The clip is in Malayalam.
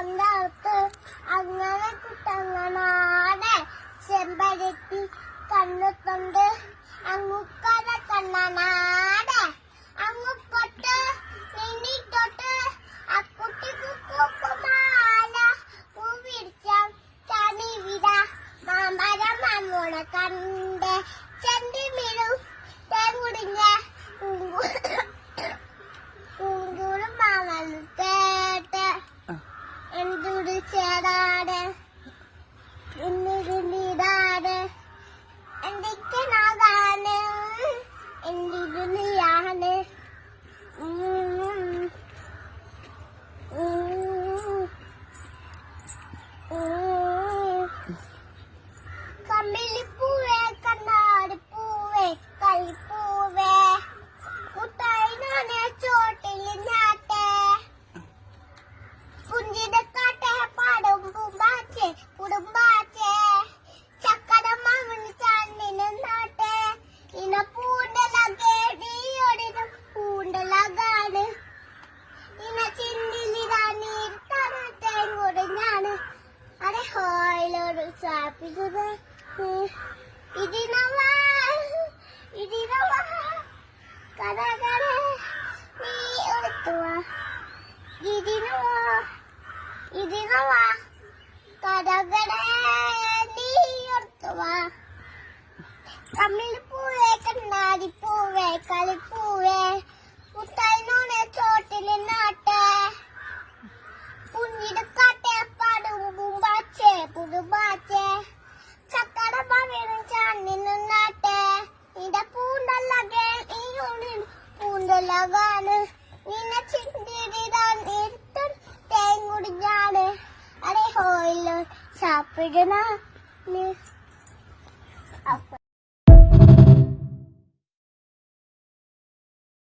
കൊണ്ടകത്ത് അങ്ങനെ കുട്ടങ്ങനാടെ ചെമ്പരത്തി കണ്ണുകൊണ്ട് അങ്ങുക്കര കണ്ണനാടെ അങ്ങുക്കൊട്ട് നിന്നിട്ടൊട്ട് അക്കുട്ടിക്ക് പൂക്കുമാല പൂവിരിച്ച ചനി വിട മാമരം മമ്മൂണ കണ്ട് ചെണ്ടിമിഴും തേങ്ങുടിഞ്ഞ കുങ്കൂടും മാമന് കേട്ട് എന്തൊരു ചേടാട് എന്നിരുന്നിടാട് എന്തൊക്കെ നാഗാണ് എന്തിരുന്നിയാണ് കമ്മിലിപ്പൂവേ കണ്ണാടിപ്പൂവേ കളിപ്പൂവേ മുട്ടായിനാണ് ചോട്ടിൽ നാട്ടെ പുഞ്ചിടക്കാട്ടെ പാടും പൂമ്പാച്ചേ കുടുംബാച്ചേ ചക്കര മാമന് ചാണ്ടിന് നാട്ടെ ഇന പൂണ്ടലകേടിയോടിനും പൂണ്ടലകാണ് ഇന ചിന്തിലിരാനീട്ടേങ്ങോട് അരെ ഹോയിലോട് സാപ്പിച്ചത് ഇതിനവാ കഥകര നീ എടുത്തുവാ ഇതിനവാ കഥകര നീ എടുത്തുവാ കമ്മിലിപ്പൂവേ കണ്ണാടിപ്പൂവേ കളിപ്പൂവേ മുട്ടായിനോടെ ചോട്ടില് നാട്ടെ പുഞ്ഞിടക്കാട്ടെ പാടും പൂമ്പാച്ചേ പുതുപാച്ചേ ചക്കര പവിഴും ചാണ്ടിനും നാട്ടെ നിന്റെ പൂണ്ടല്ലകേ പൂണ്ടല്ലകാണ് നിന്നെ ചിന്തിടാൻ ഇരുട്ടും തേങ്ങുടിഞ്ഞാണ് അരെ ഹോയിലോ സാപ്പിടുന്ന